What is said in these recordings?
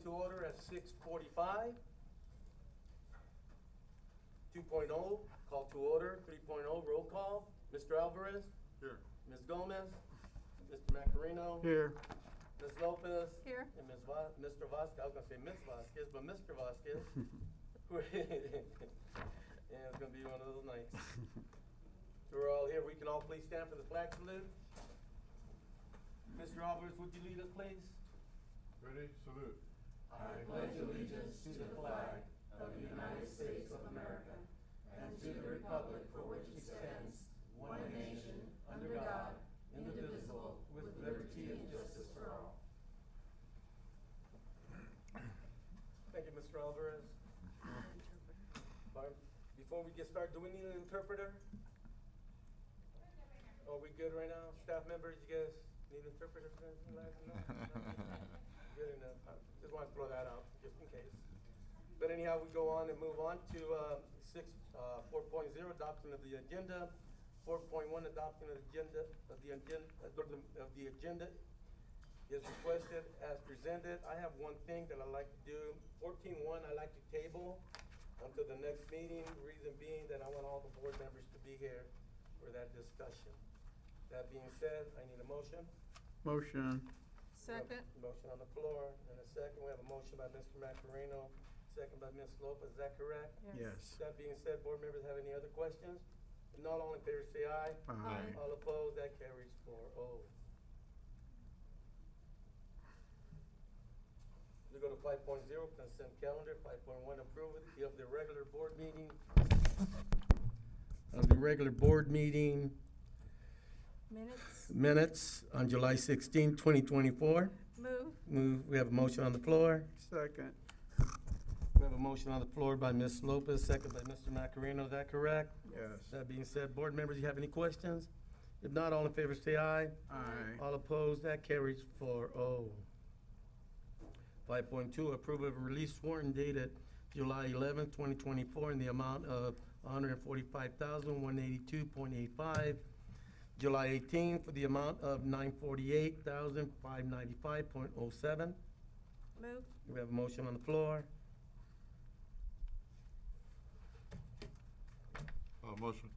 to order at 6:45. 2.0, call to order. 3.0, roll call. Mr. Alvarez? Here. Ms. Gomez? Mr. Macarino? Here. Ms. Lopez? Here. And Mr. Vasquez, I was gonna say Ms. Vasquez, but Mr. Vasquez. Yeah, it's gonna be one of those nights. We're all here. We can all please stand for the flag salute. Mr. Alvarez, would you lead us, please? Ready? Salute. I pledge allegiance to the flag of the United States of America and to the republic for which it stands, one nation, under God, indivisible, with liberty and justice for all. Thank you, Mr. Alvarez. Barb, before we get started, do we need an interpreter? Are we good right now? Staff members, you guys need interpreters or anything like that? No? Good enough. I just want to throw that out, just in case. But anyhow, we go on and move on to 4.0, adoption of the agenda. 4.1, adoption of the agenda is requested as presented. I have one thing that I'd like to do. 14.1, I'd like to table until the next meeting, reason being that I want all the board members to be here for that discussion. That being said, I need a motion. Motion. Second. Motion on the floor, and a second. We have a motion by Mr. Macarino, second by Ms. Lopez. Is that correct? Yes. That being said, board members have any other questions? If not, all in favor say aye. Aye. All opposed, that carries 4-0. We go to 5.0, consent calendar. 5.1, approval of the regular board meeting. Minutes on July 16, 2024. Move. We have a motion on the floor. Second. We have a motion on the floor by Ms. Lopez, second by Mr. Macarino. Is that correct? Yes. That being said, board members, you have any questions? If not, all in favor say aye. Aye. All opposed, that carries 4-0. 5.2, approval of release warrant dated July 11, 2024 in the amount of $145,182.85. July 18 for the amount of $948,595.07. Move. We have a motion on the floor. Motion.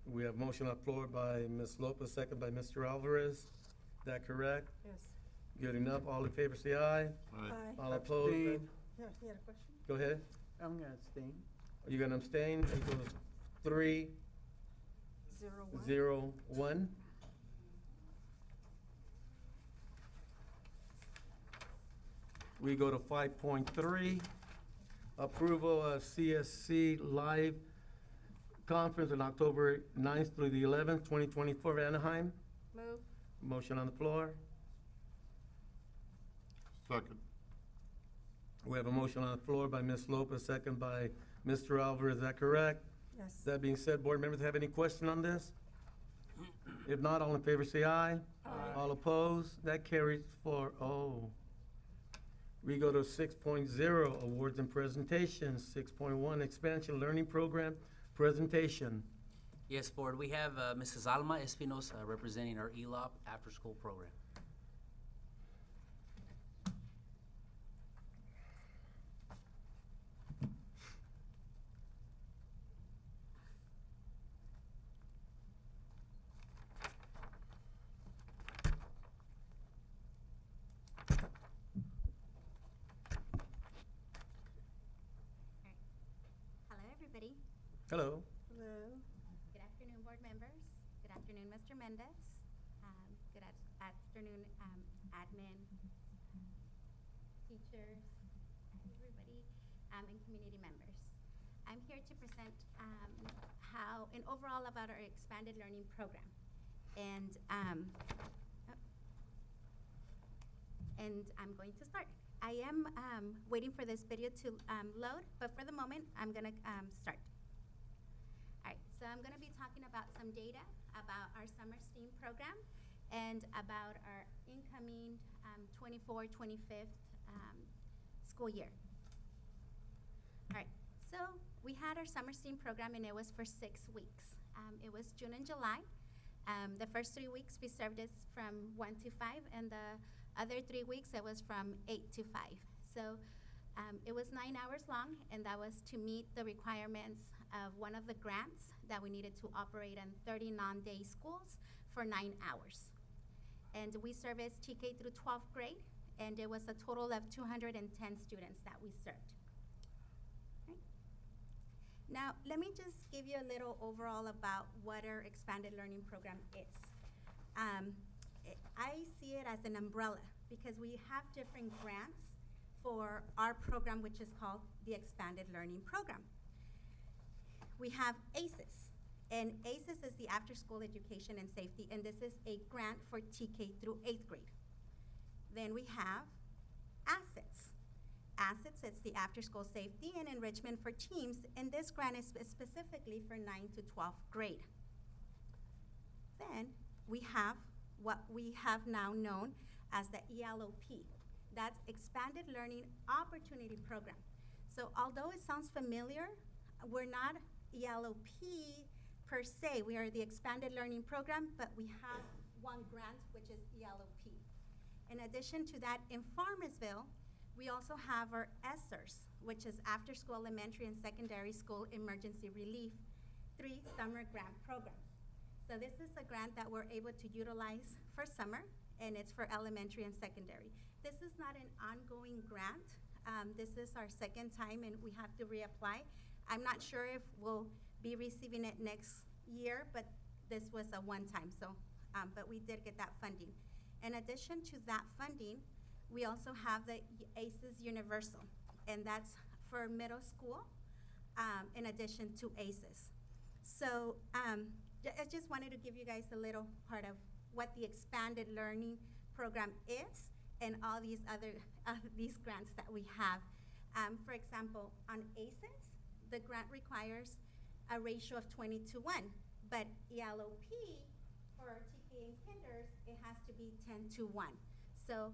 We have a motion on the floor by Ms. Lopez, second by Mr. Alvarez. Is that correct? Yes. Good enough. All in favor say aye. Aye. All opposed? Abstain. Yeah, you had a question? Go ahead. I'm gonna abstain. Are you gonna abstain? It goes 3-0-1. 01. We go to 5.3, approval of CSC Live Conference on October 9th through the 11th, 2024, Anaheim. Move. Motion on the floor. Second. We have a motion on the floor by Ms. Lopez, second by Mr. Alvarez. Is that correct? Yes. That being said, board members have any question on this? If not, all in favor say aye. Aye. All opposed? That carries 4-0. We go to 6.0, awards and presentations. 6.1, expansion learning program presentation. Yes, Board, we have Mrs. Alma Espinosa representing our ELOP after-school program. Hello, everybody. Hello. Hello. Good afternoon, board members. Good afternoon, Mr. Mendez. Good afternoon, admin, teachers, everybody, and community members. I'm here to present overall about our expanded learning program. And I'm going to start. I am waiting for this video to load, but for the moment, I'm gonna start. All right, so I'm gonna be talking about some data about our summer STEAM program and about our incoming 24-25 school year. All right, so we had our summer STEAM program and it was for 6 weeks. It was June and July. The first 3 weeks we served us from 1 to 5, and the Other 3 weeks, it was from 8 to 5. So it was 9 hours long, and that was to meet the requirements of one of the grants that we needed to operate in 30 non-day schools for 9 hours. And we serviced TK through 12th grade, and it was a total of 210 students that we served. Right. Now, let me just give you a little overall about what our expanded learning program is. I see it as an umbrella because we have different grants for our program, which is called the Expanded Learning Program. We have ACES, and ACES is the After School Education and Safety, and this is a grant for TK through 8th grade. Then we have ASSETS. ASSETS, it's the After School Safety and Enrichment for Teams, and this grant is specifically for 9 to 12th grade. Then we have what we have now known as the ELOP. That's Expanded Learning Opportunity Program. So although it sounds familiar, we're not ELOP per se. We are the Expanded Learning Program, but we have one grant, which is ELOP. In addition to that, in Farmersville, we also have our ESSERS, which is After School Elementary and Secondary School Emergency Relief 3 Summer Grant Program. So this is a grant that we're able to utilize for summer, and it's for elementary and secondary. This is not an ongoing grant. This is our second time, and we have to reapply. I'm not sure if we'll be receiving it next year, but this was a one-time, so, but we did get that funding. In addition to that funding, we also have the ACES Universal, and that's for middle school, in addition to ACES. So I just wanted to give you guys a little part of what the Expanded Learning Program is and all these other these grants that we have. For example, on ACES, the grant requires a ratio of 20:1, but ELOP for TK and kinders, it has to be 10:1. So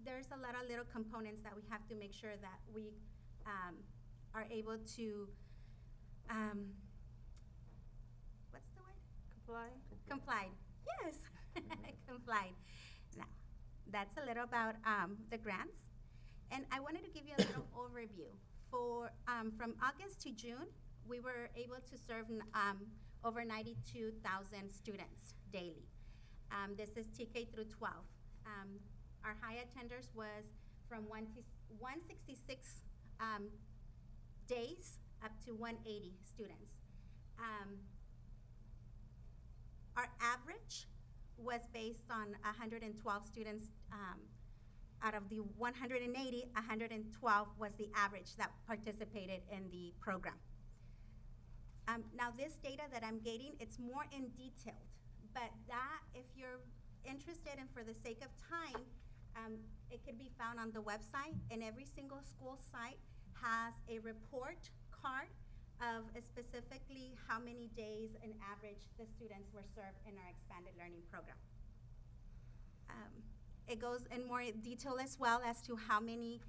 there's a lot of little components that we have to make sure that we are able to, what's the word? Complied. Yes, complied. Now, that's a little about the grants. And I wanted to give you a little overview. From August to June, we were able to serve over 92,000 students daily. This is TK through 12. Our high attenders was from 166 days up to 180 students. Our average was based on 112 students. Out of the 180, 112 was the average that participated in the program. Now this data that I'm getting, it's more in detailed, but that, if you're interested and for the sake of time, it can be found on the website, and every single school site has a report card of specifically how many days in average the students were served in our Expanded Learning Program. It goes in more detail as well as to how many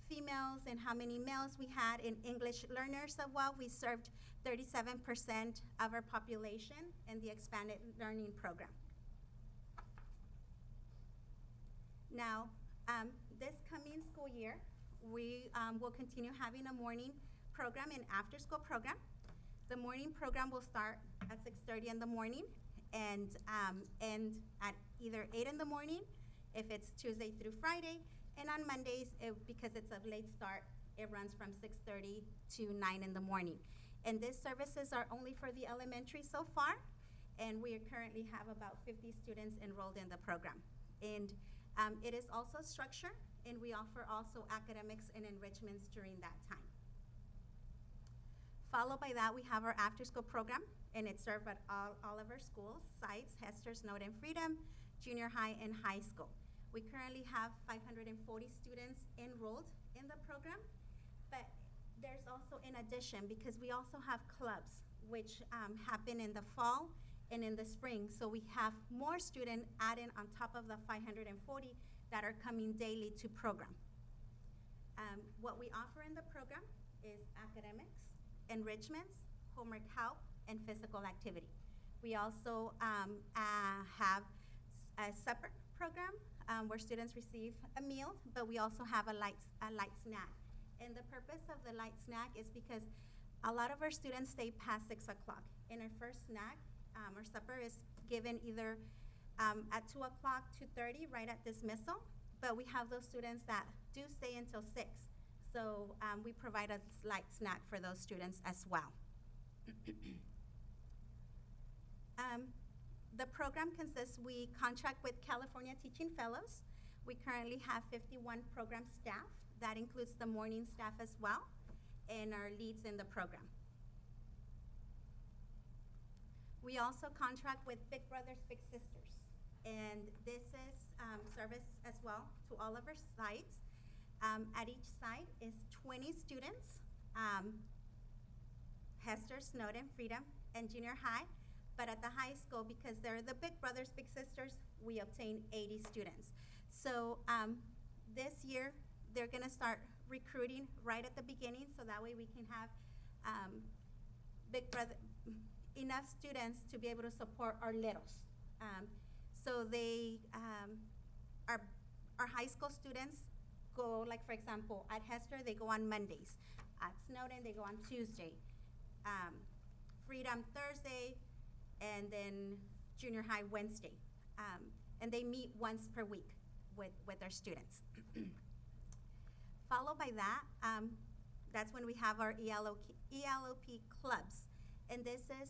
females and how many males we had in English learners as well. We served 37% of our population in the Expanded Learning Program. Now, this coming school year, we will continue having a morning program and after-school program. The morning program will start at 6:30 in the morning and end at either 8 in the morning if it's Tuesday through Friday, and on Mondays, because it's a late start, it runs from 6:30 to 9 in the morning. And these services are only for the elementary so far, and we currently have about 50 students enrolled in the program. And it is also structured, and we offer also academics and enrichments during that time. Followed by that, we have our after-school program, and it's served at all of our schools, sites, Hester, Snowden, Freedom, junior high, and high school. We currently have 540 students enrolled in the program, but there's also in addition, because we also have clubs, which happen in the fall and in the spring, so we have more students added on top of the 540 that are coming daily to program. What we offer in the program is academics, enrichments, homework help, and physical activity. We also have a separate program where students receive a meal, but we also have a light snack. And the purpose of the light snack is because a lot of our students stay past 6 o'clock. And our first snack, or supper, is given either at 2 o'clock, 2:30, right at dismissal. But we have those students that do stay until 6. So we provide a light snack for those students as well. The program consists, we contract with California Teaching Fellows. We currently have 51 program staff. That includes the morning staff as well, and our leads in the program. We also contract with Big Brothers Big Sisters, and this is service as well to all of our sites. At each site is 20 students, Hester, Snowden, Freedom, and junior high. But at the high school, because they're the Big Brothers Big Sisters, we obtain 80 students. So this year, they're gonna start recruiting right at the beginning, so that way we can have enough students to be able to support our littles. So they, our high school students go, like for example, at Hester, they go on Mondays. At Snowden, they go on Tuesday. Freedom Thursday, and then junior high Wednesday. And they meet once per week with our students. Followed by that, that's when we have our ELOP clubs. And this is,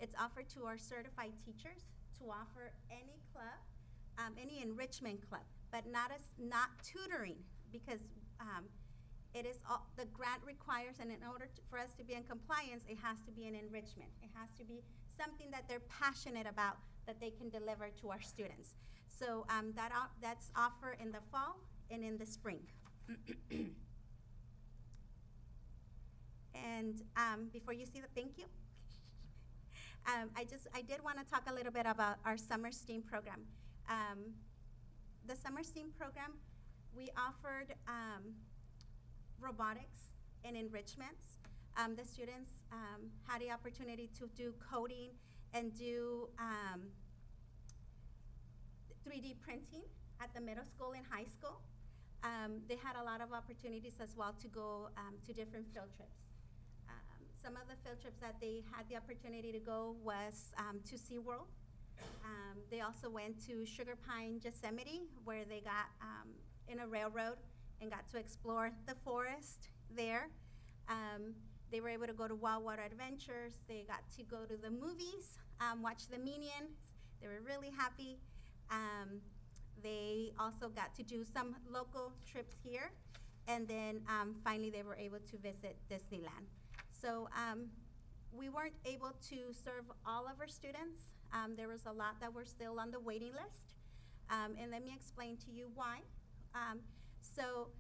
it's offered to our certified teachers to offer any club, any enrichment club, but not tutoring, because it is all, the grant requires, and in order for us to be in compliance, it has to be an enrichment. It has to be something that they're passionate about, that they can deliver to our students. So that's offered in the fall and in the spring. And before you see the thank you, I did want to talk a little bit about our summer STEAM program. The summer STEAM program, we offered robotics and enrichments. The students had the opportunity to do coding and do 3D printing at the middle school and high school. They had a lot of opportunities as well to go to different field trips. Some of the field trips that they had the opportunity to go was to SeaWorld. They also went to Sugar Pine, Yosemite, where they got in a railroad and got to explore the forest there. They were able to go to Wild Water Adventures. They got to go to the movies, watch the Minions. They were really happy. They also got to do some local trips here. And then finally they were able to visit Disneyland. So we weren't able to serve all of our students. There was a lot that were still on the waiting list. And let me explain to you why. So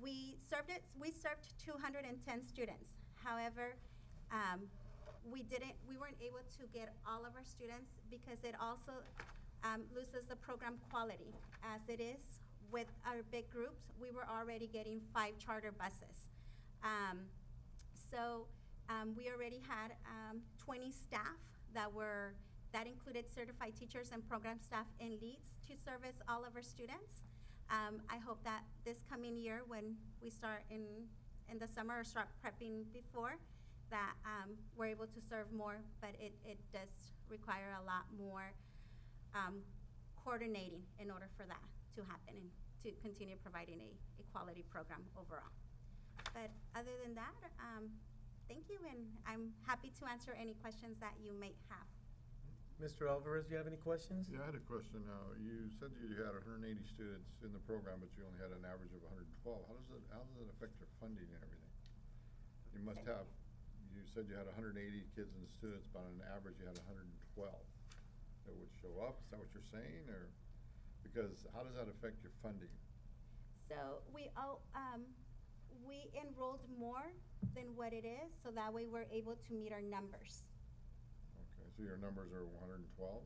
we served 210 students. However, we weren't able to get all of our students because it also loses the program quality. As it is with our big groups, we were already getting 5 charter buses. So we already had 20 staff that included certified teachers and program staff and leads to service all of our students. I hope that this coming year, when we start in the summer or start prepping before, that we're able to serve more, but it does require a lot more coordinating in order for that to happen and to continue providing a quality program overall. But other than that, thank you, and I'm happy to answer any questions that you may have. Mr. Alvarez, do you have any questions? Yeah, I had a question now. You said you had 180 students in the program, but you only had an average of 112. How does it affect your funding and everything? You must have, you said you had 180 kids and students, but on an average you had 112. That would show up, is that what you're saying, or? Because how does that affect your funding? So we enrolled more than what it is, so that way we're able to meet our numbers. Okay, so your numbers are 112?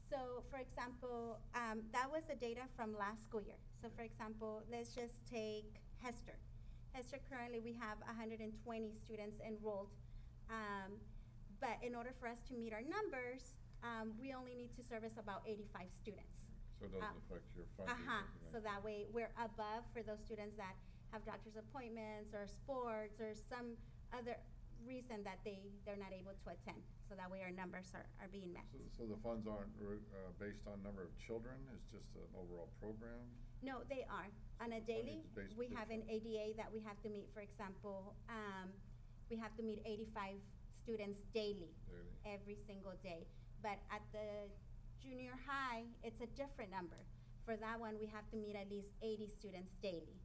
So, for example, that was the data from last school year. So, for example, let's just take Hester. Hester, currently we have 120 students enrolled. But in order for us to meet our numbers, we only need to service about 85 students. So So it doesn't affect your funding? or Uh-huh, anything so like that way we're above for those students that have doctor's appointments or sports or some other reason that they're not able to attend. So that way our numbers are being met. So the funds aren't based on number of children, it's just an overall program? No, they are. On a The daily, funding is based we have an different. ADA that we have to meet, for example, we have to meet 85 students daily, Daily. every single day. But at the junior high, it's a different number. For that one, we have to meet at least 80 students daily.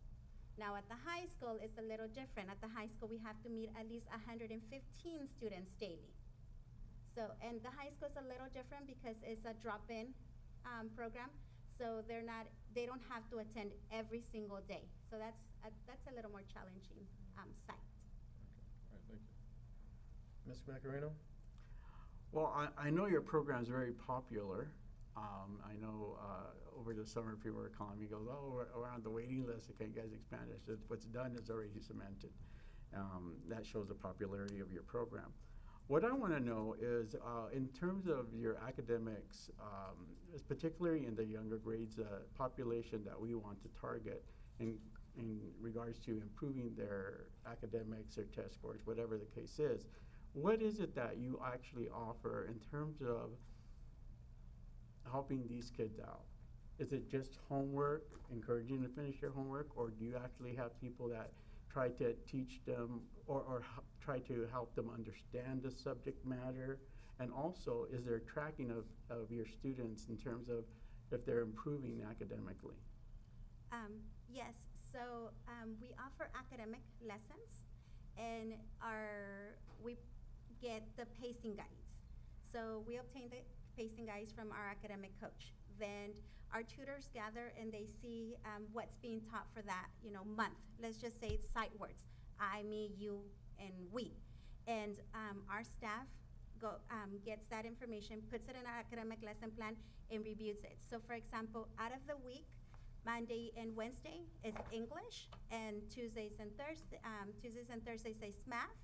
Now, at the high school, it's a little different. At the high school, we have to meet at least 115 students daily. So, and the high school's a little different because it's a drop-in program. So they don't have to attend every single day. So that's a little more challenging site. Okay, all right, thank you. Ms. Macareno? Well, I know your program's very popular. I know over the summer people were calling me, goes, oh, we're on the waiting list, can you guys expand it? So what's done is already cemented. That shows the popularity of your program. What I want to know is, in terms of your academics, particularly in the younger grades, population that we want to target in regards to improving their academics or test scores, whatever the case is, what is it that you actually offer in terms of helping these kids out? Is it just homework, encouraging them to finish their homework, or do you actually have people that try to teach them or try to help them understand the subject matter? And also, is there tracking of your students in terms of if they're improving academically? Yes, so we offer academic lessons, and we get the pacing guides. So we obtain the pacing guides from our academic coach. Then our tutors gather and they see what's being taught for that month. Let's just say it's sight words: I, me, you, and we. And our staff gets that information, puts it in our academic lesson plan, and reviews it. So for example, out of the week, Monday and Wednesday is English, and Tuesdays and Thursdays is math,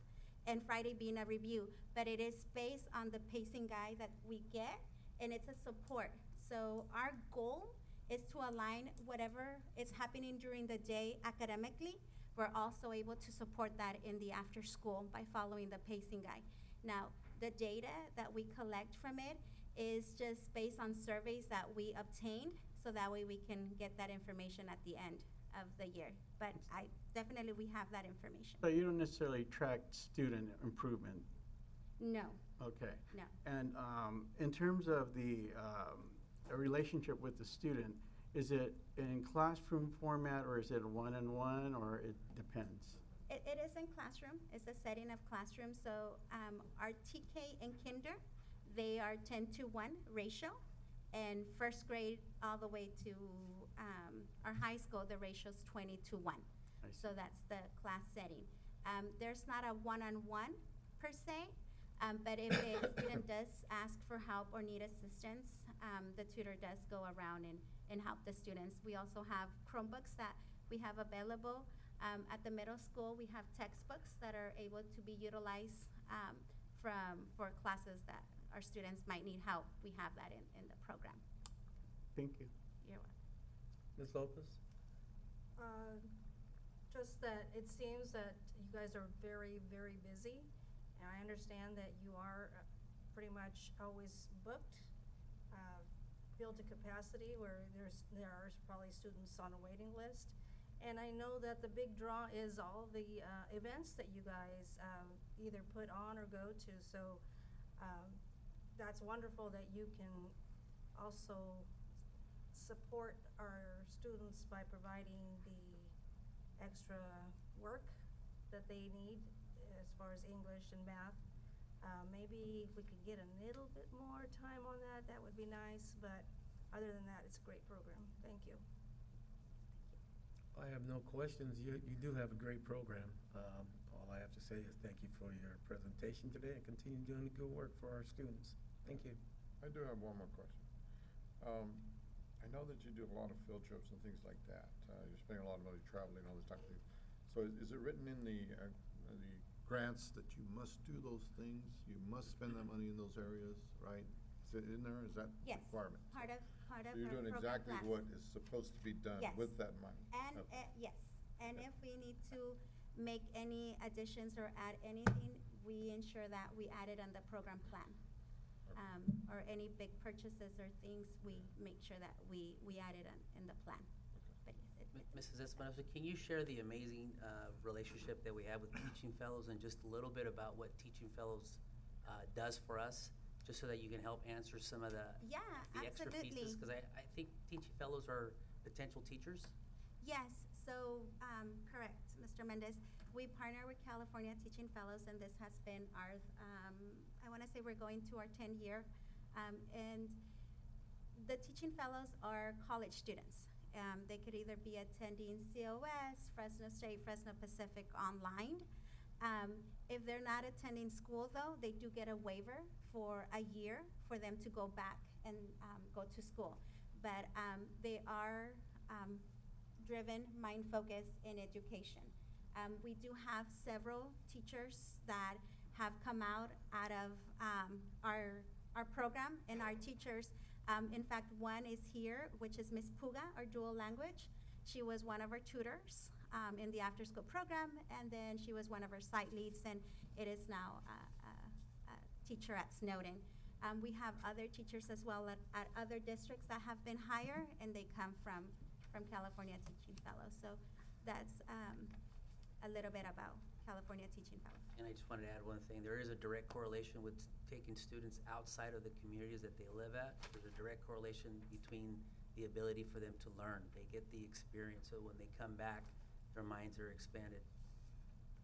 and Friday being a review. But it is based on the pacing guide that we get, and it's a support. So our goal is to align whatever is happening during the day academically. We're also able to support that in the after school by following the pacing guide. Now, the data that we collect from it is just based on surveys that we obtained, so that way we can get that information at the end of the year. But we have that information. So you don't necessarily track student improvement? No, Okay. no. And in terms of the a relationship with the student, is it in classroom format, or is it one-on-one, or it depends? It is in classroom. It's a setting of classroom. So our TK and kinder, they are 10-to-1 ratio, and first grade all the way to our high school, the ratio is 20-to-1. I see. So that's the class setting. There's not a one-on-one per se, but if a student does ask for help or need assistance, the tutor does go around and help the students. We also have Chromebooks that we have available. At the middle school, we have textbooks that are able to be utilized for classes that our students might need help. We have that in the program. Thank you. You're welcome. Ms. Lopez? Just that it seems that you guys are very, very busy, and I understand that you are pretty much always booked, filled to capacity, where there are probably students on a waiting list. And I know that the big draw is all the events that you guys either put on or go to. So that's wonderful that you can also support our students by providing the extra work that they need as far as English and math. Maybe if we could get a little bit more time on that, that would be nice. But other than that, it's a great program. Thank you. I have no questions. You do have a great program. All I have to say is thank you for your presentation today, and continue doing the good work for our students. Thank you. I do have one more question. I know that you do a lot of field trips and things like that. You're spending a lot of money traveling, all this type of thing. So is it written in the grants that you must do those things? You must spend that money in those areas, right? Is it in there? Is that Yes. requirement? Part of part of So you're our doing program exactly plan. what is supposed to be done Yes. with that money? And, Okay. yes, and Okay. if we need to make any additions or add anything, we ensure that we add it on the program plan. Or any big purchases or things, we make sure that we add it in the plan. But yes, Mrs. Espinosa, can you share the amazing relationship that we have with Teaching Fellows and just a little bit about what Teaching Fellows does for us, just so that you can help answer some of the Yeah, extra absolutely. pieces? Because I think Teaching Fellows are potential teachers. Yes, so, correct, Mr. Mendez. We partner with California Teaching Fellows, and this has been our, I want to say we're going to our 10th year. And the Teaching Fellows are college students. They could either be attending COS, Fresno State, Fresno Pacific online. If they're not attending school, though, they do get a waiver for a year for them to go back and go to school. But they are driven, mind-focused in education. We do have several teachers that have come out of our program, and our teachers, in fact, one is here, which is Miss Puga, our dual language. She was one of our tutors in the after-school program, and then she was one of our site leads, and it is now a teacher at Snowden. We have other teachers as well at other districts that have been hired, and they come from California Teaching Fellows. So that's a little bit about California Teaching Fellows. And I just wanted to add one thing. There is a direct correlation with taking students outside of the communities that they live at. There's a direct correlation between the ability for them to learn. They get the experience, so when they come back, their minds are expanded,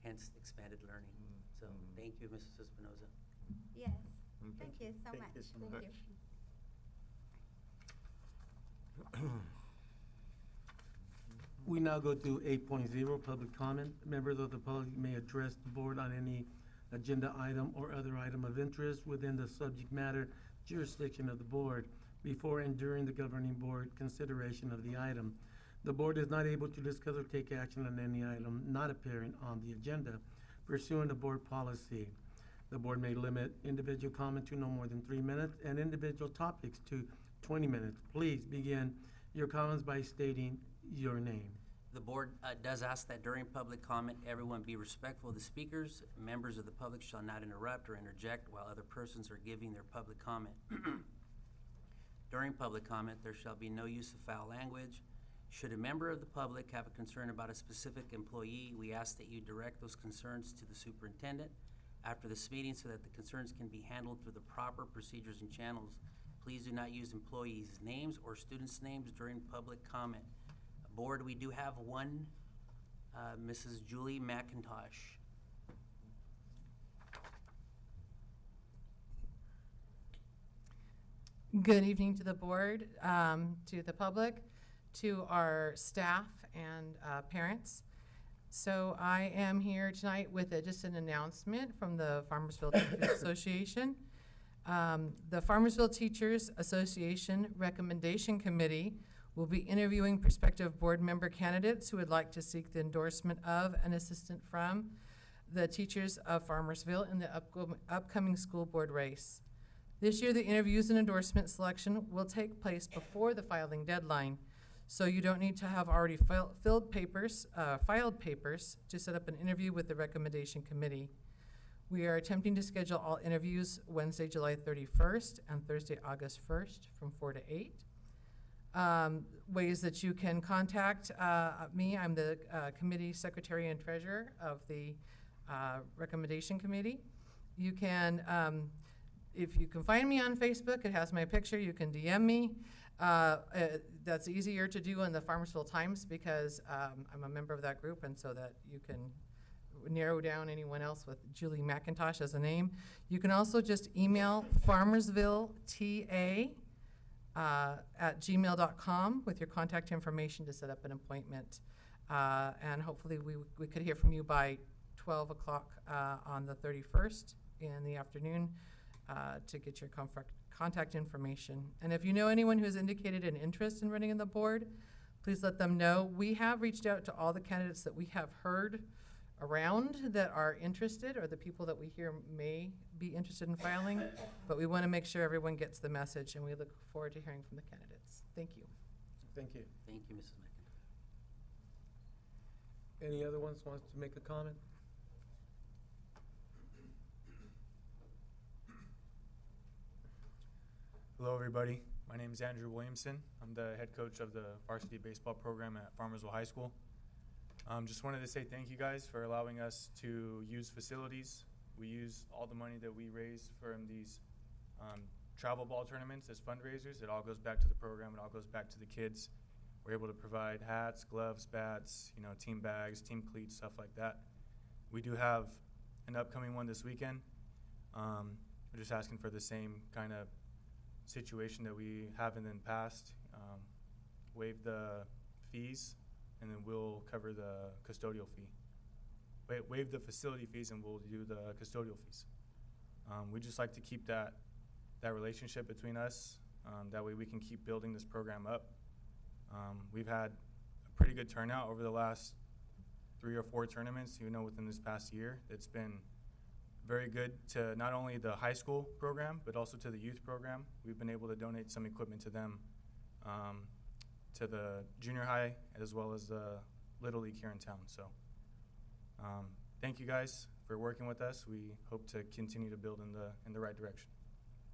hence expanded learning. So thank you, Mrs. Espinoza. Yes, Mm, thank you so much. Thank you so Thank much. you. We now go to 8.0, public comment. Members of the public may address the board on any agenda item or other item of interest within the subject matter jurisdiction of the board before and during the governing board consideration of the item. The board is not able to discuss or take action on any item not appearing on the agenda pursuant to board policy. The board may limit individual comment to no more than 3 minutes and individual topics to 20 minutes. Please begin your comments by stating your name. The board does ask that during public comment, everyone be respectful of the speakers. Members of the public shall not interrupt or interject while other persons are giving their public comment. During public comment, there shall be no use of foul language. Should a member of the public have a concern about a specific employee, we ask that you direct those concerns to the superintendent after this meeting so that the concerns can be handled through the proper procedures and channels. Please do not use employees' names or students' names during public comment. Board, we do have one, Mrs. Julie McIntosh. Good evening to the board, to the public, to our staff and parents. So I am here tonight with just an announcement from the Farmersville Teachers Association. The Farmersville Teachers Association Recommendation Committee will be interviewing prospective board member candidates who would like to seek the endorsement of an assistant from the teachers of Farmersville in the upcoming school board race. This year, the interviews and endorsement selection will take place before the filing deadline, so you don't need to have already filed papers to set up an interview with the recommendation committee. We are attempting to schedule all interviews Wednesday, July 31st and Thursday, August 1st from 4 to 8. Ways that you can contact me, I'm the committee secretary and treasurer of the recommendation committee. You can, if you can find me on Facebook, it has my picture, you can DM me. That's easier to do in the Farmersville Times because I'm a member of that group, and so that you can narrow down anyone else with Julie McIntosh as a name. You can also just email farmersvilleta at gmail.com with your contact information to set up an appointment. And hopefully we could hear from you by 12 o'clock on the 31st in the afternoon to get your contact information. And if you know anyone who has indicated an interest in running in the board, please let them know. We have reached out to all the candidates that we have heard around that are interested, or the people that we hear may be interested in filing, but we want to make sure everyone gets the message, and we look forward to hearing from the candidates. Thank you. Thank you. Thank you, Mrs. McIntyre. Any other ones wants to make a comment? Hello, everybody. My name is Andrew Williamson. I'm the head coach of the varsity baseball program at Farmersville High School. Just wanted to say thank you guys for allowing us to use facilities. We use all the money that we raise from these travel ball tournaments as fundraisers. It all goes back to the program. It all goes back to the kids. We're able to provide hats, gloves, bats, team bags, team cleats, stuff like that. We do have an upcoming one this weekend. We're just asking for the same kind of situation that we have in the past. Waive the fees, and then we'll cover the custodial fee. Waive the facility fees, and we'll do the custodial fees. We just like to keep that relationship between us. That way we can keep building this program up. We've had a pretty good turnout over the last 3 or 4 tournaments, within this past year. It's been very good to not only the high school program, but also to the youth program. We've been able to donate some equipment to them, to the junior high, as well as the Little League here in town. So thank you guys for working with us. We hope to continue to build in the right direction.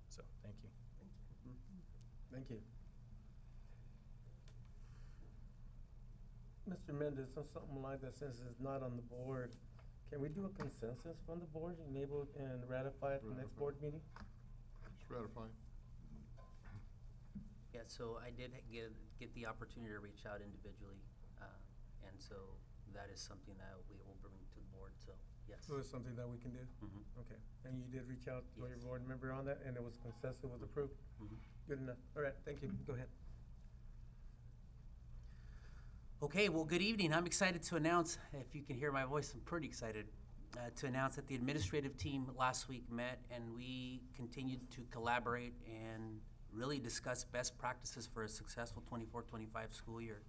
So thank you. Thank you. Mr. Mendez, on something like that, since it's not on the board, can we do a consensus from the board and ratify it at the next board meeting? Just ratify. Yeah, so I did get the opportunity to reach out individually, and so that is something that we will bring to the board, so, yes. So it's something that we can do? Mhm. Okay. And you did reach out to your Yes. board member on that, and it was consensus, was approved? Mhm. Good enough. All right, thank you. Go ahead. Okay, well, good evening. I'm excited to announce, if you can hear my voice, I'm pretty excited to announce that the administrative team last week met, and we continued to collaborate and really discuss best practices for a successful 24-25 school year.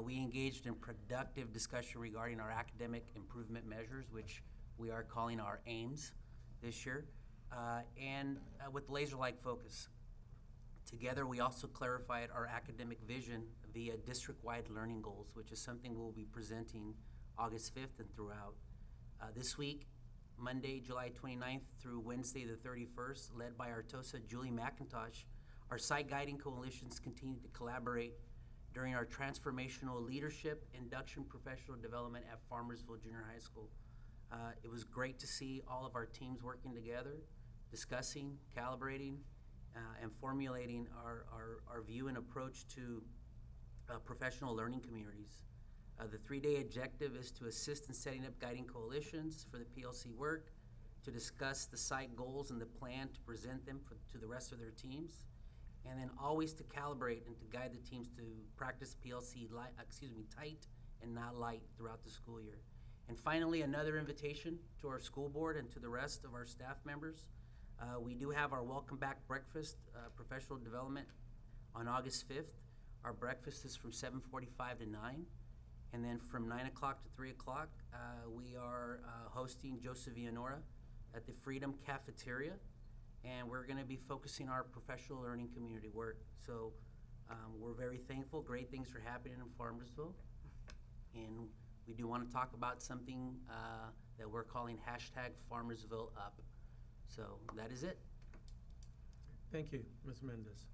We engaged in productive discussion regarding our academic improvement measures, which we are calling our AIMS this year, and with laser-like focus. Together, we also clarified our academic vision via district-wide learning goals, which is something we'll be presenting August 5th and throughout. This week, Monday, July 29th through Wednesday, the 31st, led by our TOSA, Julie McIntosh, our site guiding coalitions continue to collaborate during our transformational leadership induction professional development at Farmersville Junior High School. It was great to see all of our teams working together, discussing, calibrating, and formulating our view and approach to professional learning communities. The 3-day objective is to assist in setting up guiding coalitions for the PLC work, to discuss the site goals and the plan to present them to the rest of their teams, and then always to calibrate and to guide the teams to practice PLC tight and not light throughout the school year. And finally, another invitation to our school board and to the rest of our staff members. We do have our Welcome Back Breakfast, professional development on August 5th. Our breakfast is from 7:45 to 9. And then from 9 o'clock to 3 o'clock, we are hosting Joseph Villanueva at the Freedom Cafeteria. And we're gonna be focusing our professional learning community work. So we're very thankful. Great things are happening in Farmersville. And we do wanna talk about something that we're calling #FarmersvilleUp. So that is it. Thank you, Ms. Mendez.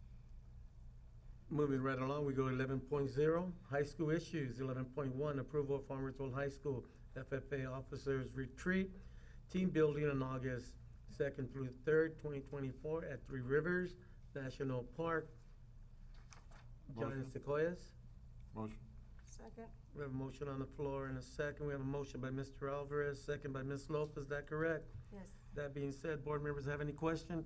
Moving right along, we go 11.0, high school issues. 11.1, approval of Farmersville High School FFA Officers Retreat, team building on August 2nd through 3rd, 2024 at Three Rivers National Park. Giant Motion. Sequoias. Motion. Second. We have a motion on the floor and a second. We have a motion by Mr. Alvarez, second by Ms. Lopez. Is that correct? Yes. That being said, board members have any question?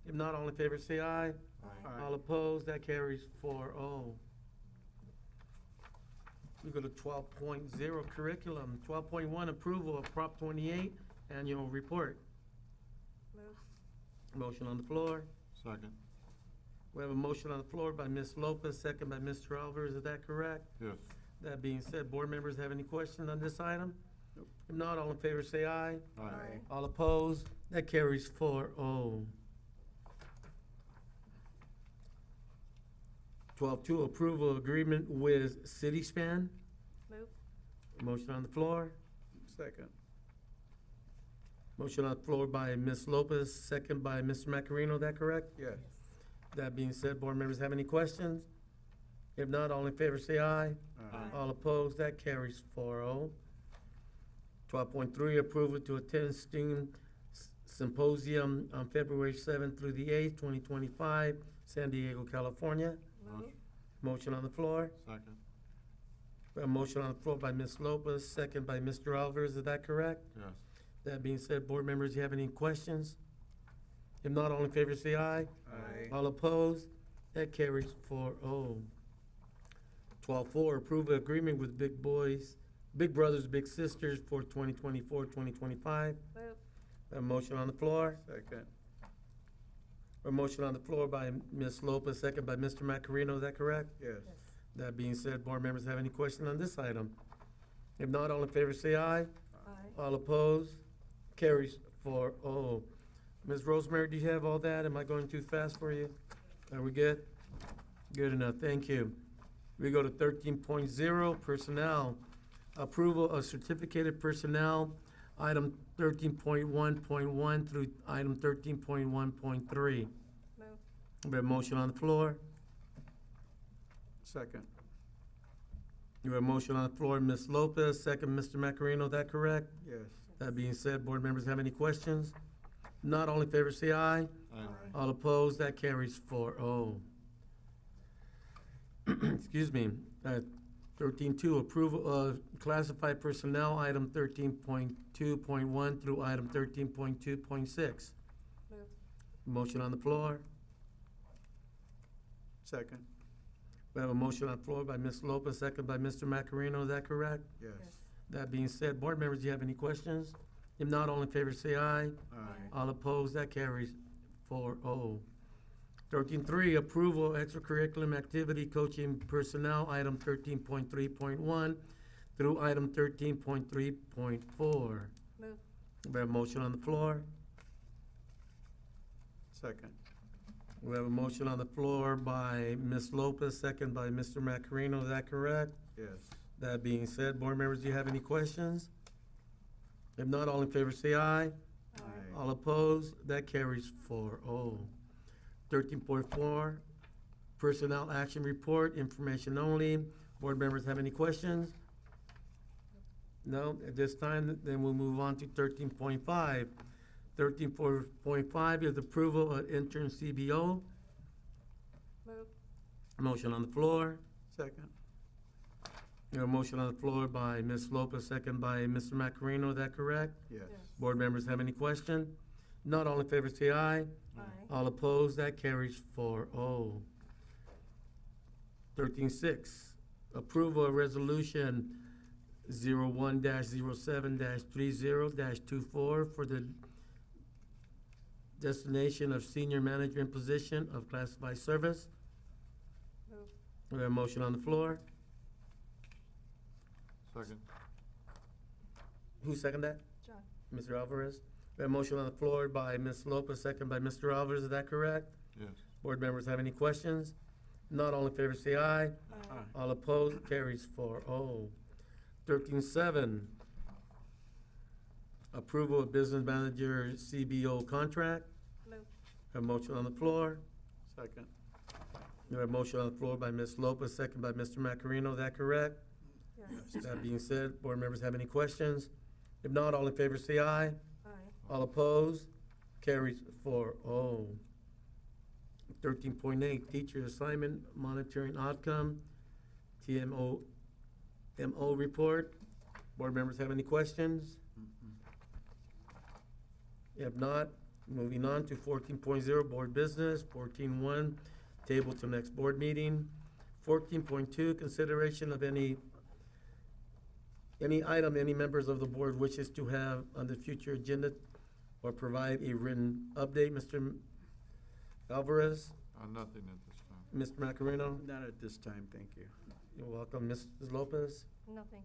If not, all in favor say aye. Aye. All opposed, that carries 4-0. We go to 12.0 curriculum. 12.1 approval of Prop 28 annual report. Move. Motion on the floor. Second. We have a motion on the floor by Ms. Lopez, second by Mr. Alvarez. Is that correct? Yes. That being said, board members have any questions on this item? If not, all in favor say aye. Aye. All opposed? That carries 4-0. 12-2, approval agreement with City Span. Move. Motion on the floor. Second. Motion on the floor by Ms. Lopez, second by Mr. Macarino, that correct? Yes. That being said, board members have any questions? If not, all in favor say aye. All opposed, that carries 4-0. 12.3, approval to attend STEAM Symposium on February 7th through the 8th, 2025, San Diego, California. Move. Motion on the floor. Second. We have a motion on the floor by Ms. Lopez, second by Mr. Alvarez, is that correct? Yes. That being said, board members, you have any questions? If not, all in favor say aye. Aye. All opposed? That carries 4-0. 12.4, approve an agreement with Big Brothers Big Sisters for 2024-2025. Move. A motion on the floor. Second. A motion on the floor by Ms. Lopez, second by Mr. Macarino, is that correct? Yes. That being said, board members have any question on this item? If not, all in favor say aye. Aye. All opposed? Carries 4-0. Ms. Rosemary, do you have all that? Am I going too fast for you? Are we good? Good enough, thank you. We go to 13.0, personnel. Approval of certificated personnel, item 13.1.1 through item 13.1.3. Move. We have a motion on the floor. Second. You have a motion on the floor, Ms. Lopez, second, Mr. Macarino, is that correct? Yes. That being said, board members have any questions? Not all in favor say aye. Aye. All opposed, that carries 4-0. Excuse me. 13.2, approval of classified personnel, item 13.2.1 through item 13.2.6. Move. Motion on the floor. Second. We have a motion on the floor by Ms. Lopez, second by Mr. Macarino, is that correct? Yes. That being said, board members, do you have any questions? If not, all in favor say aye. Aye. All opposed, that carries 4-0. 13.3, approval extracurriculum activity coaching personnel, item 13.3.1 through item 13.3.4. Move. We have a motion on the floor. Second. We have a motion on the floor by Ms. Lopez, second by Mr. Macarino, is that correct? Yes. That being said, board members, do you have any questions? If not, all in favor say aye. Aye. All opposed, that carries 4-0. 13.4, personnel action report, information only. Board members have any questions? No, at this time, then we'll move on to 13.5. 13.5 is approval of intern CBO. Move. Motion on the floor. Second. You have a motion on the floor by Ms. Lopez, second by Mr. Macarino, is that correct? Yes. Board members have any question? Not all in favor say aye. Aye. All opposed, that carries 4-0. 13.6, approval of resolution 01-07-30-24 for the destination of senior management position of classified service. Move. We have a motion on the floor. Second. Who seconded that? John. Mr. Alvarez? We have a motion on the floor by Ms. Lopez, second by Mr. Alvarez, is that correct? Yes. Board members have any questions? Not all in favor say aye. Aye. All opposed, carries 4-0. 13.7, approval of business manager CBO contract. Move. Have a motion on the floor. Second. We have a motion on the floor by Ms. Lopez, second by Mr. Macarino, is that correct? Yes. That being said, board members have any questions? If not, all in favor say aye. Aye. All opposed, carries 4-0. 13.8, teacher assignment monitoring outcome, TMO report. Board members have any questions? If not, moving on to 14.0, board business. 14.1, table to next board meeting. 14.2, consideration of any item any members of the board wishes to have on the future agenda or provide a written update. Mr. Alvarez, Nothing at this time. Mr. Macarino, Not at this time, thank you. you're welcome. Mrs. Lopez, No, thank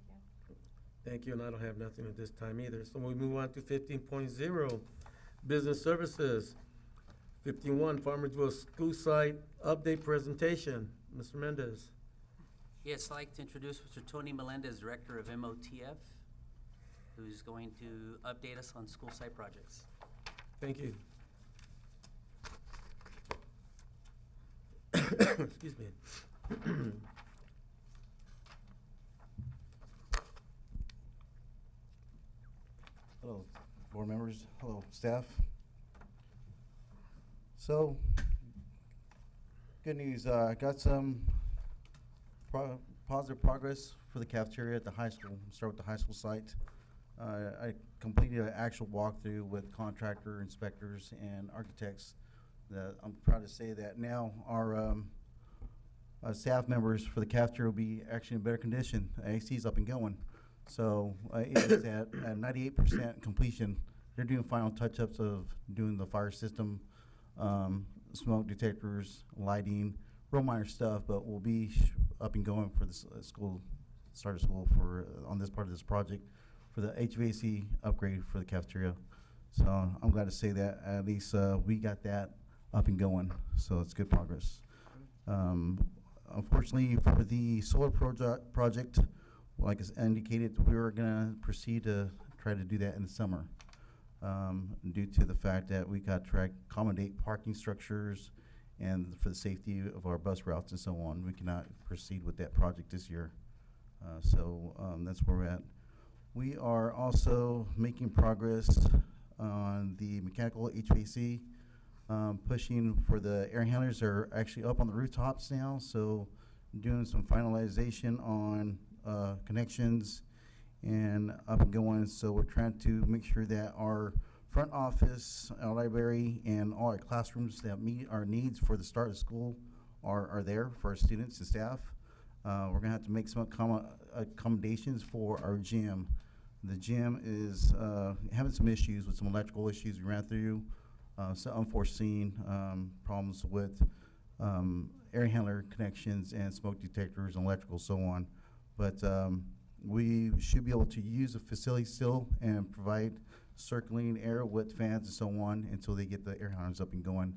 you. Thank you, and I don't have nothing at this time either. So we move on to 15.0, business services. 51, Farmersville School Site Update Presentation. Mr. Mendez. Yes, I'd like to introduce Mr. Tony Melendez, Director of MOTF, who's going to update us on school site projects. Thank you. Excuse me. Hello, board members. Hello, staff. So, good news. I got some positive progress for the cafeteria at the high school. Start with the high school site. I completed an actual walkthrough with contractor, inspectors, and architects. I'm proud to say that now our staff members for the cafeteria will be actually in better condition. AC is up and going. So it is at 98% completion. They're doing final touch-ups of doing the fire system, smoke detectors, lighting, real minor stuff, but we'll be up and going for the school, start of school for on this part of this project for the HVAC upgrade for the cafeteria. So I'm glad to say that at least we got that up and going. So it's good progress. Unfortunately, for the solar project, like I indicated, we were gonna proceed to try to do that in the summer. Due to the fact that we got to accommodate parking structures and for the safety of our bus routes and so on, we cannot proceed with that project this year. So that's where we're at. We are also making progress on the mechanical HVAC, pushing for the air handlers are actually up on the rooftops now, so doing some finalization on connections and up and going. So we're trying to make sure that our front office, our library, and all our classrooms that meet our needs for the start of school are there for our students and staff. We're gonna have to make some accommodations for our gym. The gym is having some issues with some electrical issues we ran through, some unforeseen problems with air handler connections and smoke detectors and electrical, so on. But we should be able to use the facility still and provide circulating air with fans and so on until they get the air handlers up and going.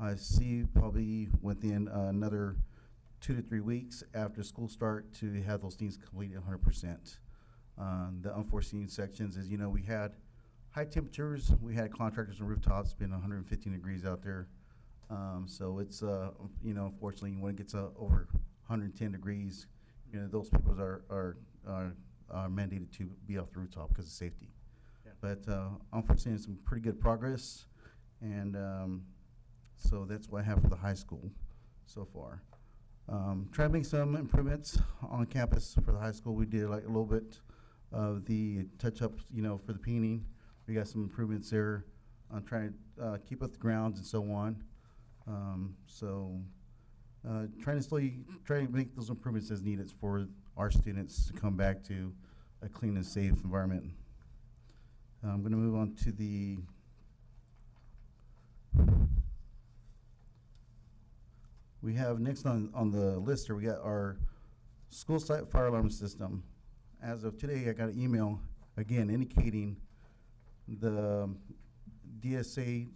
I see probably within another 2 to 3 weeks after school start to have those things completed 100%. The unforeseen sections is, we had high temperatures. We had contractors on rooftops been 115 degrees out there. So it's, unfortunately, when it gets over 110 degrees, those people are mandated to be off the rooftop because of safety. Yeah. But unfortunately, some pretty good progress, and so that's what I have for the high school so far. Trying to make some improvements on campus for the high school. We did like a little bit of the touch-ups, for the painting. We got some improvements there on trying to keep up the grounds and so on. Trying to slowly try to make those improvements as needed for our students to come back to a clean and safe environment. I'm going to move on to the we have next on the list here, we got our school site fire alarm system. As of today, I got an email again indicating the DSA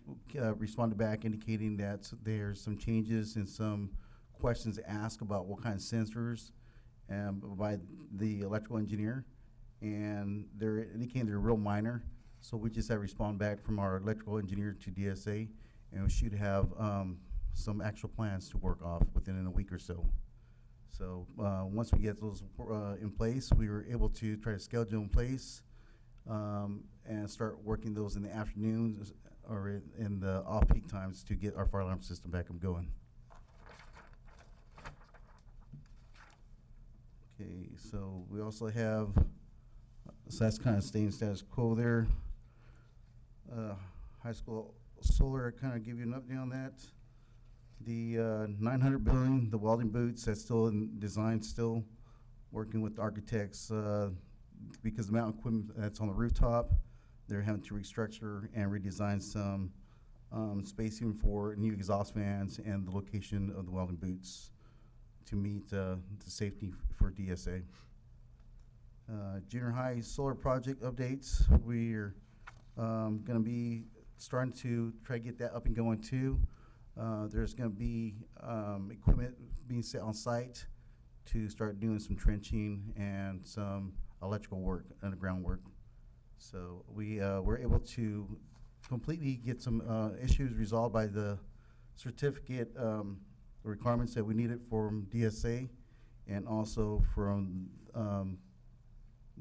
responded back indicating that there's some changes and some questions asked about what kind of sensors by the electrical engineer, and they're indicating they're real minor. So we just have to respond back from our electrical engineer to DSA, and we should have some actual plans to work off within a week or so. So once we get those in place, we were able to try to schedule in place and start working those in the afternoons or in the off-peak times to get our fire alarm system back and going. Okay, so we also have, so that's kind of staying status quo there. High school solar, kind of give you an update on that. The 900 building, the welding booths, that's still in design, still working with the architects because the amount of equipment that's on the rooftop, they're having to restructure and redesign some spacing for new exhaust fans and the location of the welding booths to meet the safety for DSA. Junior high solar project updates. We're gonna be starting to try to get that up and going too. There's gonna be equipment being set on site to start doing some trenching and some electrical work, underground work. So we were able to completely get some issues resolved by the certificate requirements that we needed from DSA and also from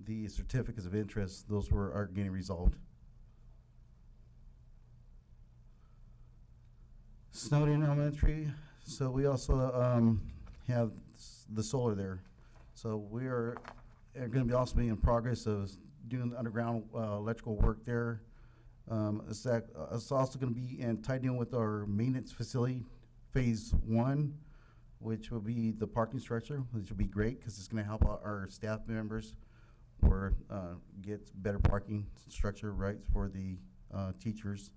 the certificates of interest. Those are getting resolved. Snowden Elementary, so we also have the solar there. So we are going to be also be in progress of doing the underground electrical work there. It's also going to be tied in with our maintenance facility, phase 1, which will be the parking structure, which will be great because it's going to help our staff members or get better parking structure right for the teachers.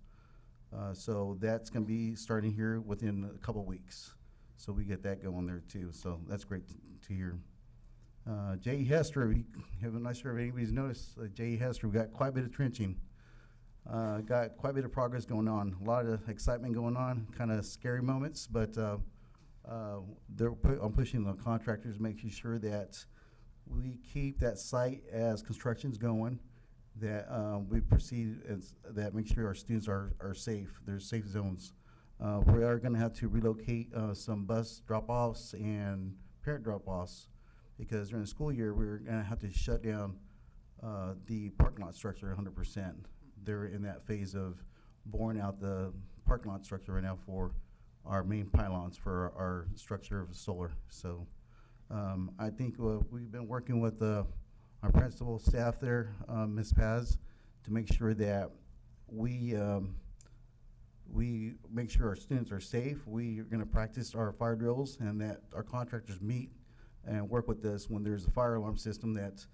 So that's going to be starting here within a couple weeks. So we get that going there too. So that's great to hear. J.E. Hester, I'm not sure if anybody's noticed, J.E. Hester, we got quite a bit of trenching. Got quite a bit of progress going on. A lot of excitement going on, kind of scary moments, but I'm pushing the contractors, making sure that we keep that site as construction's going, that we proceed as that, make sure our students are safe. There's safe zones. We are going to have to relocate some bus drop-offs and parent drop-offs because during the school year we're going to have to shut down the parking lot structure 100%. They're in that phase of boring out the parking lot structure right now for our main pylons for our structure of solar. So I think we've been working with our principal staff there, Ms. Paz, to make sure that we make sure our students are safe. We are going to practice our fire drills and that our contractors meet and work with us when there's a fire alarm system that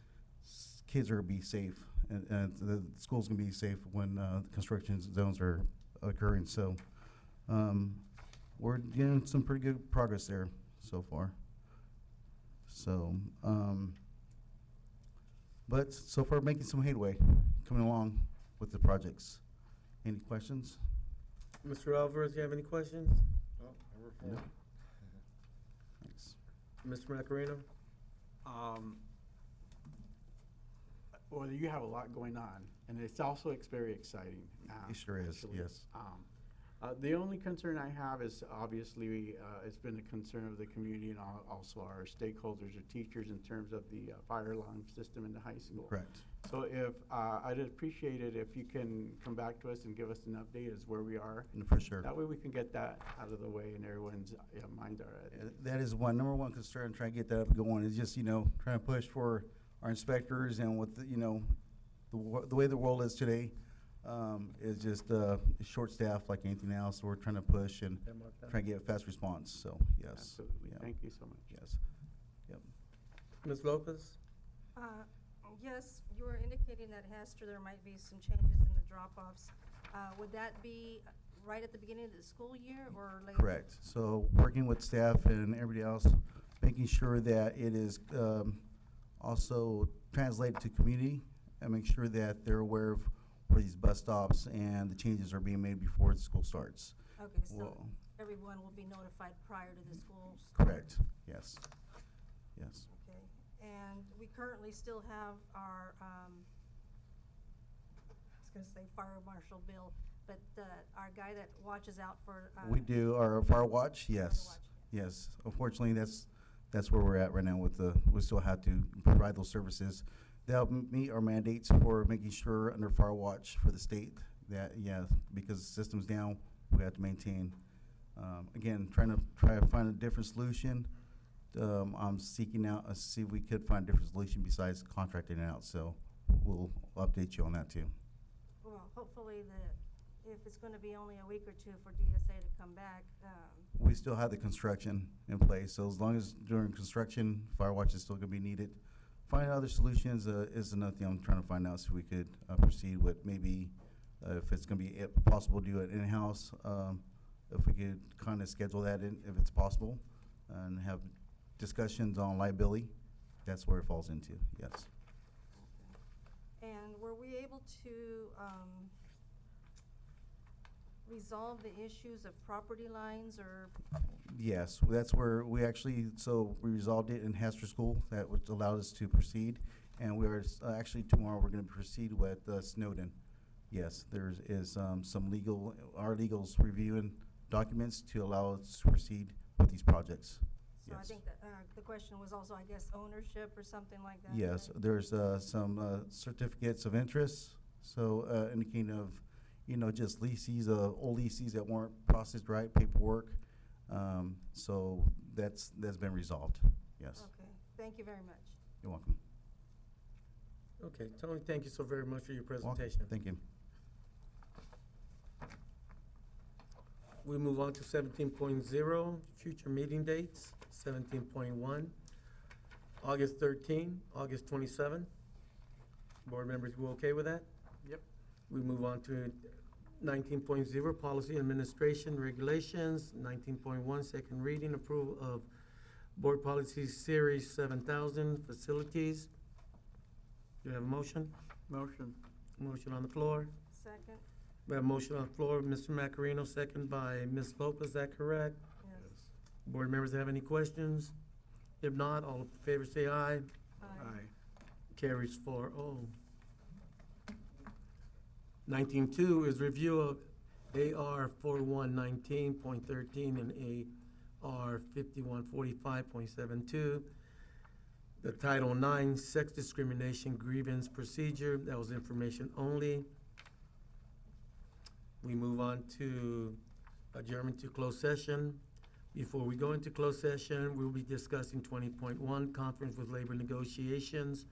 kids are going to be safe and the school's going to be safe when construction zones are occurring. So we're getting some pretty good progress there so far. So, but so far making some headway, coming along with the projects. Any questions? Mr. Alvarez, you have any questions? No, number 4. Thanks. Mr. Macareno? Well, you have a lot going on, and it's also very exciting. It sure is, actually. yes. The only concern I have is obviously it's been a concern of the community and also our stakeholders or teachers in terms of the fire alarm system in the high school. Correct. So if I'd appreciate it if you can come back to us and give us an update as where we are. For sure. That way we can get that out of the way and everyone's minds are at it. That is number one concern, trying to get that up and going, is just, trying to push for our inspectors and with, the way the world is today, is just short staff like anything else. So we're trying to push and try to get a fast response. So, yes. Absolutely. Yeah. Thank you so much. Yes. Yep. Ms. Lopez? Yes, you were indicating that Hester, there might be some changes in the drop-offs. Would that be right at the beginning of the school year or later? Correct. So working with staff and everybody else, making sure that it is also translated to community and make sure that they're aware of where these bus stops and the changes are being made before the school starts. Okay, so Well, everyone will be notified prior to the school start? correct. Yes. Yes. Okay, and we currently still have our, I was gonna say fire marshal Bill, but our guy that watches out for. We do our fire watch. Yes. watch, Yes. Unfortunately, that's where we're at right now with we still have to provide those services. They'll meet our mandates for making sure under fire watch for the state that, because the system's down, we have to maintain. Again, try to find a different solution. I'm seeking out, see if we could find a different solution besides contracting it out. So we'll update you on that too. Well, hopefully if it's gonna be only a week or two for DSA to come back, We still have the construction in place, so as long as during construction, fire watch is still gonna be needed. Finding other solutions is another thing I'm trying to find out, so we could proceed with maybe if it's gonna be possible to do it in-house, if we could kind of schedule that in, if it's possible, and have discussions on liability. That's where it falls into, yes. And were we able to, resolve the issues of property lines or? Yes, that's where we actually, so we resolved it in Hester School. That would allow us to proceed. And we are, actually tomorrow, we're gonna proceed with Snowden. Yes, is some legal, our legals reviewing documents to allow us to proceed with these projects. So I Yes. think that, the question was also, I guess, ownership or something like that? Yes, right? there's some certificates of interest, so indicating of, just leases, old leases that weren't processed right, paperwork. So that's been resolved, yes. Okay, thank you very much. You're welcome. Okay, Tony, thank you so very much for your Welcome. presentation. Thank you. We move on to 17.0, future meeting dates. 17.1, August 13, August 27. Board members, we okay with that? Yep. We move on to 19.0, policy administration regulations. 19.1, second reading, approval of board policy series 7000, facilities. Do you have a motion? Motion. Motion on the floor. Second, We have a motion on the floor, Mr. Macarino, second by Ms. Lopez, is that correct? yes. Board members have any questions? If not, all in favor say aye. Aye. Carries 4-0. 19.2 is review of AR 4119.13 and AR 5145.72. The Title IX Sex Discrimination Grievance Procedure, that was information only. We move on to adjournment to closed session. Before we go into closed session, we'll be discussing 20.1, conference with labor negotiations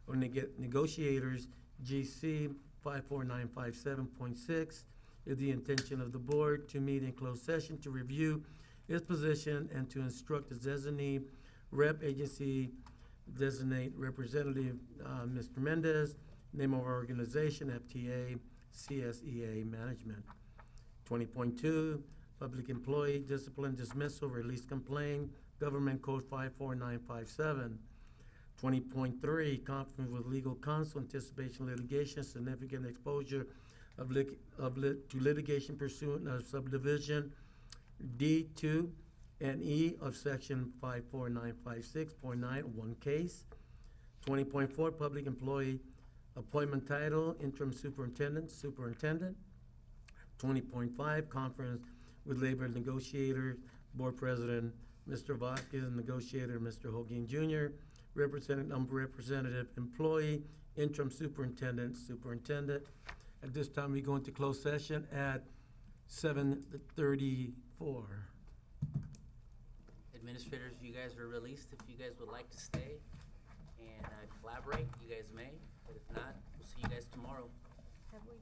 or negotiators, GC 54957.6, is the intention of the board to meet in closed session to review its position and to instruct the designee rep agency designate representative, Mr. Mendez, name of our organization, FTA, CSEA Management. 20.2, public employee discipline dismissal, release complaint, Government Code 54957. 20.3, conference with legal counsel, anticipation litigation, significant exposure to litigation pursuant of subdivision D2 and E of section 54956.9, one case. 20.4, public employee appointment title, interim superintendent, superintendent. 20.5, conference with labor negotiator, board president, Mr. Vasquez, negotiator, Mr. Hogan Jr., representative employee, interim superintendent, superintendent. At this time, we go into closed session at 7:34. Administrators, you guys are released. If you guys would like to stay and collaborate, you guys may. But if not, we'll see you guys tomorrow. Have we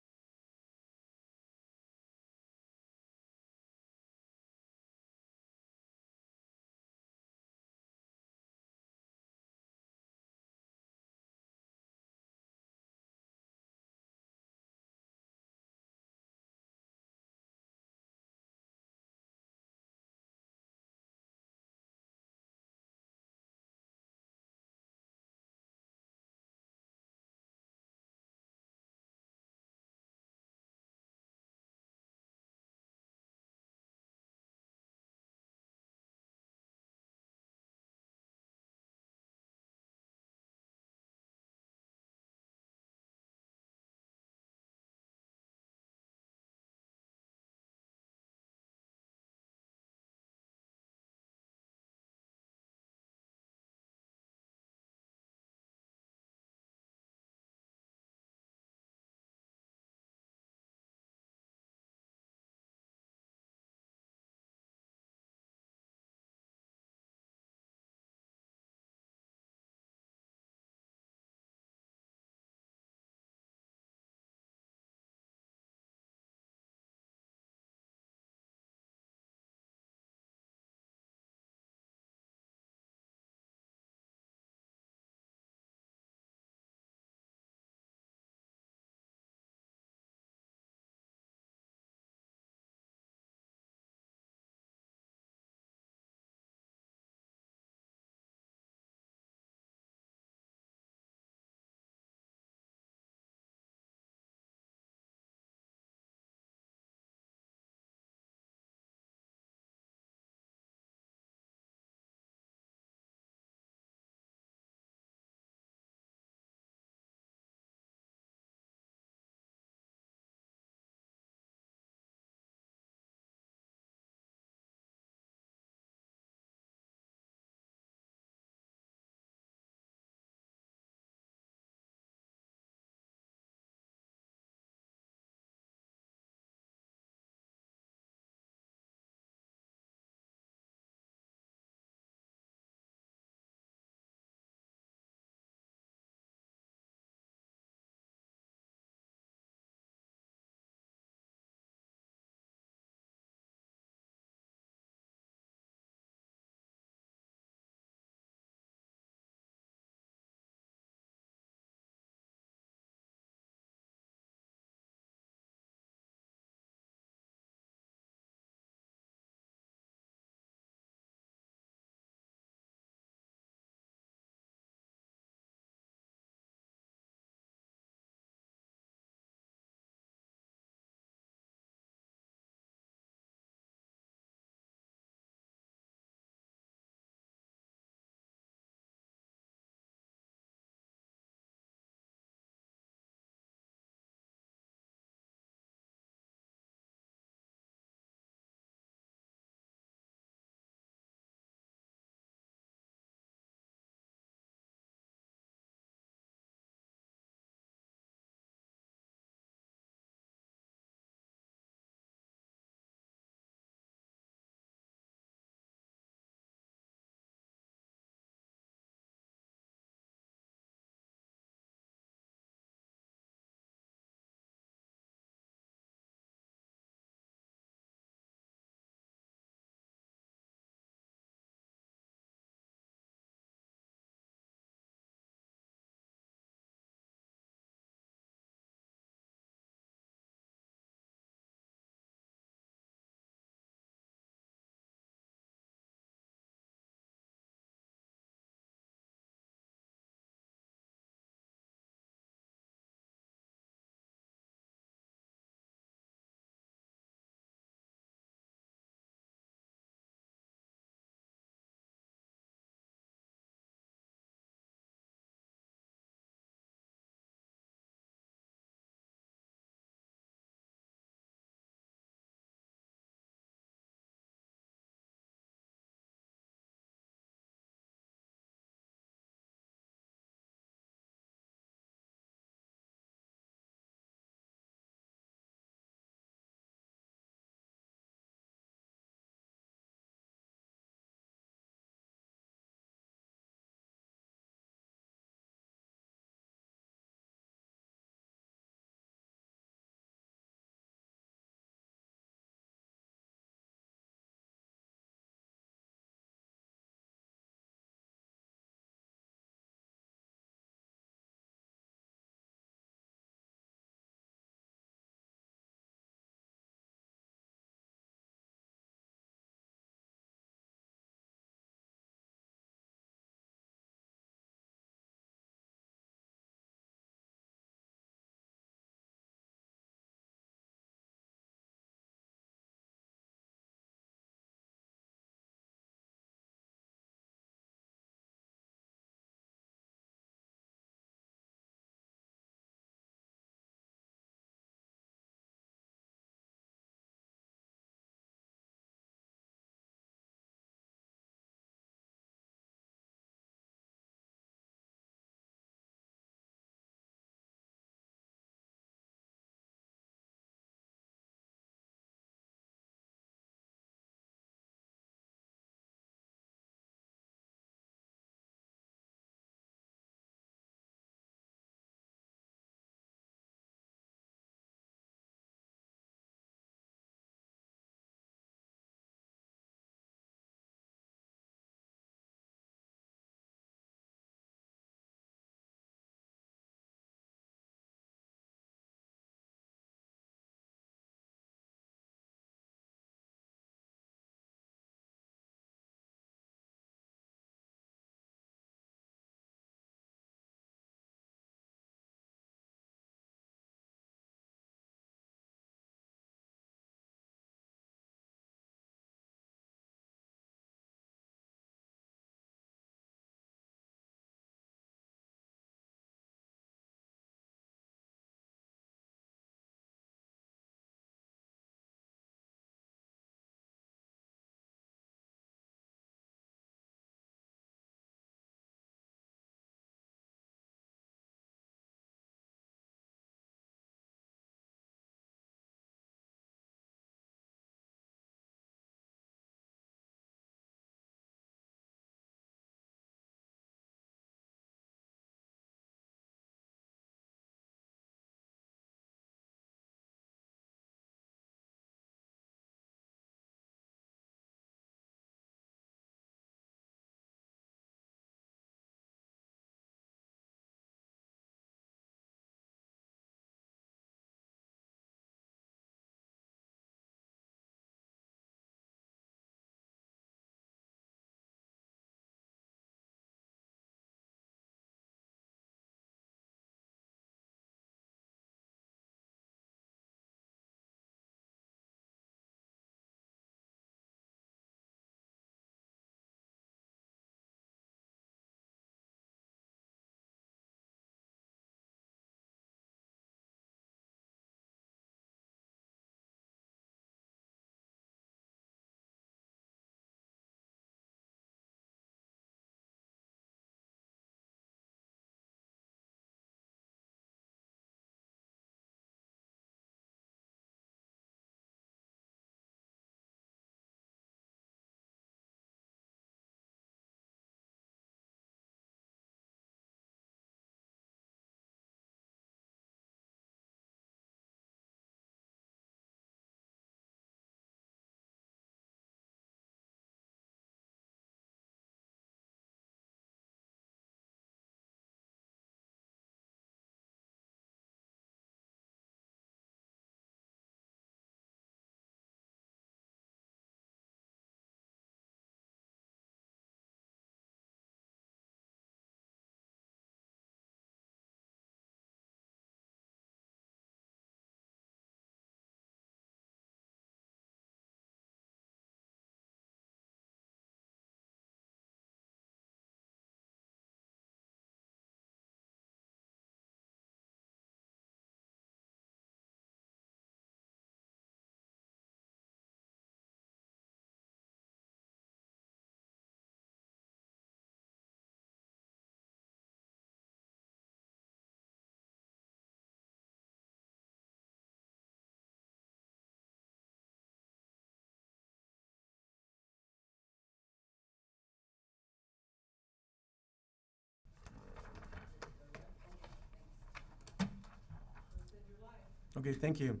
Okay, thank you.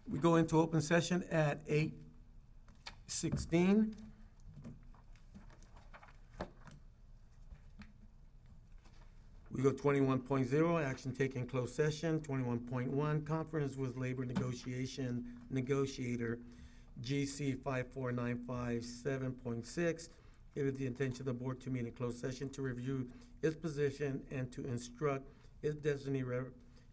We go into open session at 8:16. We go 21.0, action taken closed session. 21.1, conference with labor negotiation negotiator, GC 54957.6. It is the intention of the board to meet in closed session to review its position and to instruct its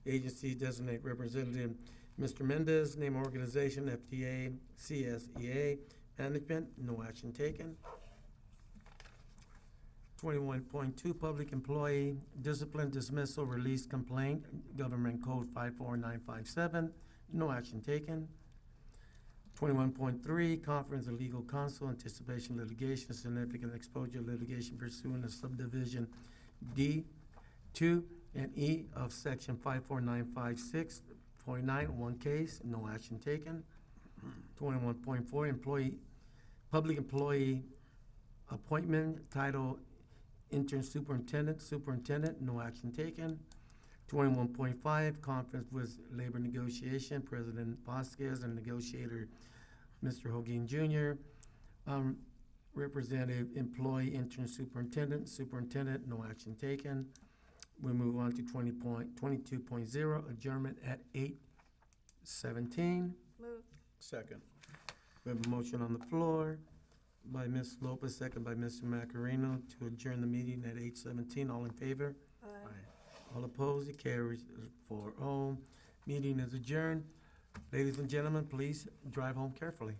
agency designate representative, Mr. Mendez, name organization, FTA, CSEA, management, no action taken. 21.2, public employee discipline dismissal release complaint, government code 54957, no action taken. 21.3, conference of legal counsel, anticipation litigation, significant exposure litigation pursuant to subdivision D, 2, and E of section 54956.9, one case, no action taken. 21.4, public employee appointment, title intern superintendent, no action taken. 21.5, conference with labor negotiation, President Vasquez and negotiator, Mr. Hogan Jr. Representative employee intern superintendent, no action taken. We move on to 22.0, adjournment at 8:17. Move. Second. We have a motion on the floor by Ms. Lopez, second by Mr. Macarino, to adjourn the meeting at 8:17. All in favor? Aye. All opposed? It carries 4-0. Meeting is adjourned. Ladies and gentlemen, please drive home carefully.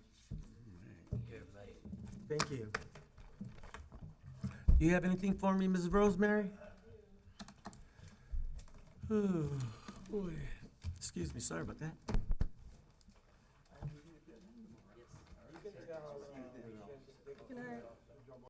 Thank you. Do you have anything for me, Ms. Rosemary? Oh, boy. Excuse me, sorry about that. Good night.